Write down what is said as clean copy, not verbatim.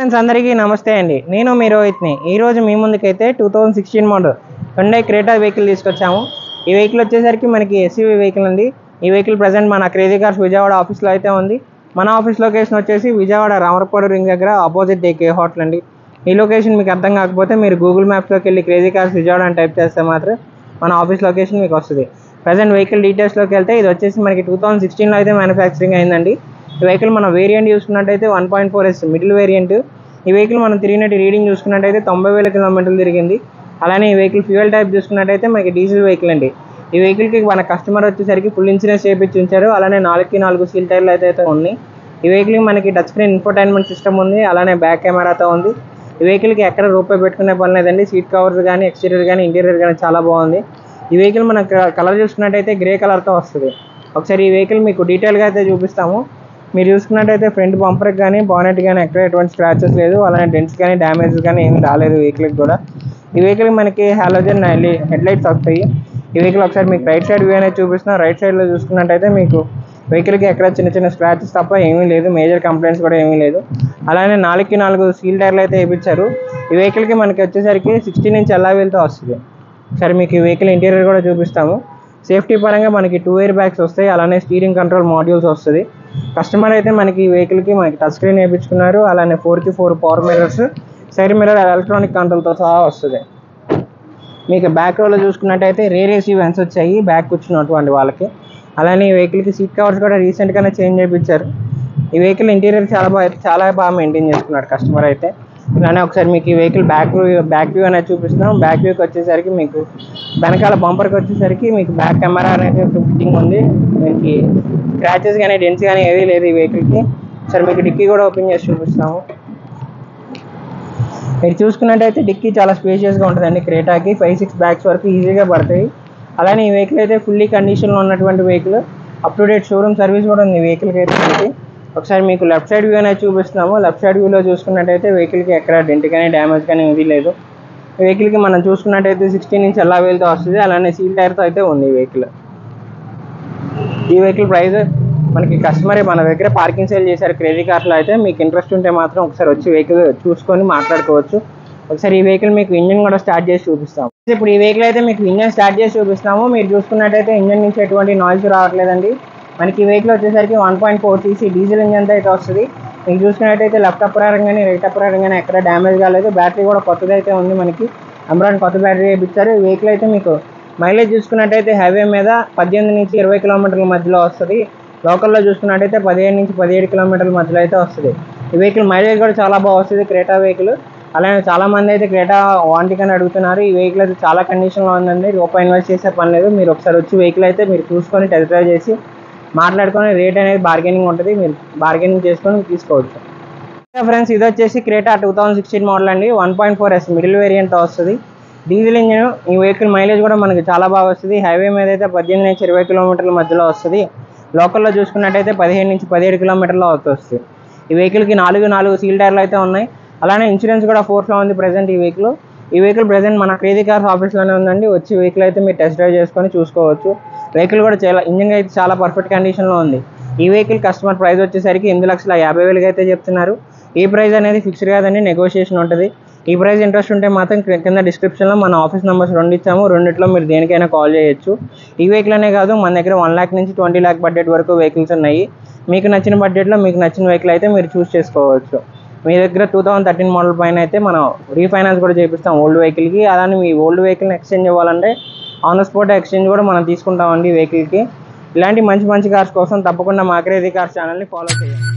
Friends అందరికీ నమస్తే అండి. నేను మీ రోహిత్ని. ఈరోజు మీ ముందుకైతే 2016 మోడల్ హుండై క్రెటా వెహికల్ తీసుకొచ్చాము. ఈ వెహికల్ వచ్చేసరికి మనకి ఎస్యూవీ వెహికల్ అండి. ఈ వెహికల్ ప్రజెంట్ మన క్రేజీ కార్స్ విజయవాడ ఆఫీస్లో అయితే ఉంది. మన ఆఫీస్ లొకేషన్ వచ్చేసి విజయవాడ రామరపాడు రింగ్ దగ్గర ఆపోజిట్ ఏకే హోటల్ అండి. ఈ లొకేషన్ మీకు అర్థం కాకపోతే మీరు గూగుల్ మ్యాప్స్లోకి వెళ్ళి క్రేజీ కార్స్ విజయవాడ అని టైప్ చేస్తే మాత్రం మన ఆఫీస్ లొకేషన్ మీకు వస్తుంది. ప్రజెంట్ వెహికల్ డీటెయిల్స్లోకి వెళ్తే ఇది వచ్చేసి మనకి 2016లో అయితే మ్యానుఫ్యాక్చరింగ్ అయిందండి. ఈ వెహికల్ మన వేరియంట్ చూసుకున్నట్టయితే 1.4S మిడిల్ వేరియంట్. ఈ వెహికల్ మనం తిరిగినట్టు రీడింగ్ చూసుకున్నట్టయితే 90,000 కిలోమీటర్లు తిరిగింది. అలానే ఈ వెహికల్ ఫ్యూయల్ టైప్ చూసుకున్నట్టయితే మనకి డీజిల్ వెహికల్ అండి. ఈ వెహికల్కి మన కస్టమర్ వచ్చేసరికి ఫుల్ ఇన్సూరెన్స్ చేయించి ఉంచారు. అలానే 4 సీల్ టైర్లు అయితే ఉన్నాయి. ఈ వెహికల్కి మనకి టచ్ స్క్రీన్ ఇన్ఫోటైన్మెంట్ సిస్టమ్ ఉంది. అలానే బ్యాక్ కెమెరాతో ఉంది. ఈ వెహికల్కి ఎక్కడ రూపాయి పెట్టుకునే పని లేదండి. సీట్ కవర్స్ కానీ ఎక్స్టీరియర్ కానీ ఇంటీరియర్ కానీ చాలా బాగుంది. ఈ వెహికల్ మన కలర్ చూసుకున్నట్టయితే గ్రే కలర్తో వస్తుంది. ఒకసారి ఈ వెహికల్ మీకు డీటెయిల్గా అయితే చూపిస్తాము. మీరు చూసుకున్నట్టయితే ఫ్రంట్ బంపర్కి కానీ బానెట్ కానీ ఎక్కడ ఎటువంటి స్క్రాచెస్ లేదు. అలానే డెంట్స్ కానీ డ్యామేజెస్ కానీ ఏమీ రాలేదు వెహికల్కి కూడా. ఈ వెహికల్కి మనకి హాలోజన్ హెడ్ లైట్స్ వస్తాయి. ఈ వెహికల్ ఒకసారి మీకు రైట్ సైడ్ వ్యూ అనేది చూపిస్తున్నాం. రైట్ సైడ్లో చూసుకున్నట్టయితే మీకు వెహికల్కి ఎక్కడ చిన్న స్క్రాచెస్ తప్ప ఏమీ లేదు. మేజర్ కంప్లైంట్స్ కూడా ఏమీ లేదు. అలానే 4 సీల్ టైర్లు అయితే వేయించారు. ఈ వెహికల్కి మనకి వచ్చేసరికి 16 ఇంచ్ అల్లాయ్ వీల్తో వస్తుంది. సరే మీకు ఈ వెహికల్ ఇంటీరియర్ కూడా చూపిస్తాము. సేఫ్టీ పరంగా మనకి 2 ఎయిర్ బ్యాగ్స్ వస్తాయి. అలానే స్టీరింగ్ కంట్రోల్ మాడ్యూల్స్ వస్తుంది. కస్టమర్ అయితే మనకి ఈ వెహికల్కి మనకి టచ్ స్క్రీన్ వేయించుకున్నారు. అలానే 4x4 power mirrors, side mirror electronic కంట్రోల్తో సహా వస్తుంది. మీకు బ్యాక్ రోలో చూసుకున్నట్టయితే రేర్ ఏసీ వెన్స్ వచ్చాయి బ్యాక్ కూర్చున్నటువంటి వాళ్ళకి. అలానే ఈ వెహికల్కి సీట్ కవర్స్ కూడా రీసెంట్గానే చేంజ్ చేయించారు. ఈ వెహికల్ ఇంటీరియర్ చాలా బాగా మెయింటైన్ చేసుకున్నాడు కస్టమర్ అయితే. అలానే ఒకసారి మీకు ఈ వెహికల్ బ్యాక్ వ్యూ అనేది చూపిస్తున్నాం. బ్యాక్ వ్యూకి వచ్చేసరికి మీకు వెనకాల బంపర్కి వచ్చేసరికి మీకు బ్యాక్ కెమెరా అనేది ఫిట్టింగ్ ఉంది. మీకు స్క్రాచెస్ కానీ డెంట్స్ కానీ ఏవీ లేదు ఈ వెహికల్కి. సరే మీకు డిక్కీ కూడా ఓపెన్ చేసి చూపిస్తాము. మీరు చూసుకున్నట్టయితే డిక్కీ చాలా స్పేషియస్గా ఉంటుందండి. క్రేటాకి 5-6 బ్యాగ్స్ వరకు ఈజీగా పడతాయి. అలానే ఈ వెహికల్ అయితే ఫుల్లీ కండిషన్లో ఉన్నటువంటి vehicle. Up to date showroom service కూడా ఉంది ఈ వెహికల్కి అయితే. ఒకసారి మీకు లెఫ్ట్ సైడ్ వ్యూ అనేది చూపిస్తున్నాము. లెఫ్ట్ సైడ్ వ్యూలో చూసుకున్నట్టయితే వెహికల్కి ఎక్కడ డెంట్ కానీ డ్యామేజ్ కానీ ఏది లేదు. ఈ వెహికల్కి మనం చూసుకున్నట్టయితే 16 ఇంచ్ అల్లాయ్ వీల్తో వస్తుంది. అలానే సీల్ టైర్తో అయితే ఉంది ఈ వెహికల్. ఈ వెహికల్ ప్రైస్ మనకి కస్టమర్ మన దగ్గర పార్కింగ్ సేల్ చేశారు క్రేజీ కార్స్లో అయితే. మీకు ఇంట్రెస్ట్ ఉంటే మాత్రం ఒకసారి వచ్చి వెహికల్ చూసుకొని మాట్లాడుకోవచ్చు. ఒకసారి ఈ వెహికల్ మీకు ఇంజన్ కూడా స్టార్ట్ చేసి చూపిస్తాము. ఇప్పుడు ఈ వెహికల్ అయితే మీకు ఇంజన్ స్టార్ట్ చేసి చూపిస్తాము. మీరు చూసుకున్నట్టయితే ఇంజన్ నుంచి ఎటువంటి నాయిస్ రావట్లేదండి. మనకి ఈ వెహికల్ వచ్చేసరికి 1.4cc డీజిల్ ఇంజన్తో అయితే వస్తుంది. మీకు చూసుకున్నట్టయితే లెఫ్ట్ అప్పరారం కానీ రైట్ అప్పరారం కానీ ఎక్కడ డ్యామేజ్ కాలేదు. బ్యాటరీ కూడా కొత్తది అయితే ఉంది. మనకి అమ్రాన్ కొత్త బ్యాటరీ వేయించారు. ఈ వెహికల్ అయితే మీకు మైలేజ్ చూసుకున్నట్టయితే హైవే మీద 18 నుంచి 20 కిలోమీటర్ల మధ్యలో వస్తుంది. లోకల్లో చూసుకున్నట్టయితే 15 నుంచి 17 కిలోమీటర్ల మధ్యలో అయితే వస్తుంది. ఈ వెహికల్ మైలేజ్ కూడా చాలా బాగా వస్తుంది క్రేటా వెహికల్. అలానే చాలామంది అయితే క్రేటా వాంటింగ్ అని అడుగుతున్నారు. ఈ వెహికల్ అయితే చాలా కండిషన్లో ఉందండి. రూపాయి ఇన్వెస్ట్ చేసే పని లేదు. మీరు ఒకసారి వచ్చి వెహికల్ అయితే మీరు చూసుకొని టెస్ట్ డ్రైవ్ చేసి మాట్లాడుకొని రేట్ అనేది బార్గెనింగ్ ఉంటుంది. మీరు బార్గెనింగ్ చేసుకొని తీసుకోవచ్చు. ఫ్రెండ్స్ ఇది వచ్చేసి క్రేటా 2016 మోడల్ అండి. 1.4S మిడిల్ వేరియంట్తో వస్తుంది. Diesel engine. ఈ వెహికల్ మైలేజ్ కూడా మనకి చాలా బాగా వస్తుంది. హైవే మీద అయితే 18 నుంచి 20 కిలోమీటర్ల మధ్యలో వస్తుంది. లోకల్లో చూసుకున్నట్టయితే 15 నుంచి 17 కిలోమీటర్లో వస్తుంది. ఈ వెహికల్కి 4 సీల్ టైర్లు అయితే ఉన్నాయి. అలానే ఇన్సూరెన్స్ కూడా ఫోర్స్లో ఉంది ప్రజెంట్ ఈ వెహికల్. ఈ వెహికల్ ప్రజెంట్ మన క్రేజీ కార్స్ ఆఫీస్లోనే ఉందండి. వచ్చి వెహికల్ అయితే మీరు టెస్ట్ డ్రైవ్ చేసుకొని చూసుకోవచ్చు. వెహికల్ కూడా ఇంజిన్ అయితే చాలా పర్ఫెక్ట్ కండిషన్లో ఉంది. ఈ వెహికల్ కస్టమర్ ప్రైస్ వచ్చేసరికి 8,50,000 అయితే చెప్తున్నారు. ఈ ప్రైస్ అనేది ఫిక్స్డ్ కాదండి, నెగోషియేషన్ ఉంటుంది. ఈ ప్రైస్ ఇంట్రెస్ట్ ఉంటే మాత్రం కింద డిస్క్రిప్షన్లో మన ఆఫీస్ నెంబర్స్ 2 ఇచ్చాము. రెండిట్లో మీరు దేనికైనా కాల్ చేయొచ్చు. ఈ వెహికల్ అనే కాదు, మన దగ్గర 1 lakh నుంచి 20 lakh బడ్జెట్ వరకు వెహికల్స్ ఉన్నాయి. మీకు నచ్చిన బడ్జెట్లో మీకు నచ్చిన వెహికల్ అయితే మీరు చూస్ చేసుకోవచ్చు. మీ దగ్గర 2013 మోడల్ పైన అయితే మనం రీఫైనాన్స్ కూడా చేపిస్తాం ఓల్డ్ వెహికల్కి. అలానే మీ ఓల్డ్ వెహికల్ని ఎక్స్చేంజ్ ఇవ్వాలంటే ఆన్ ద స్పాట్ ఎక్స్చేంజ్ కూడా మనం తీసుకుంటామండి వెహికల్కి. ఇలాంటి మంచి కార్స్ కోసం తప్పకుండా మా క్రేజీ కార్స్ ఛానల్ని ఫాలో చేయండి.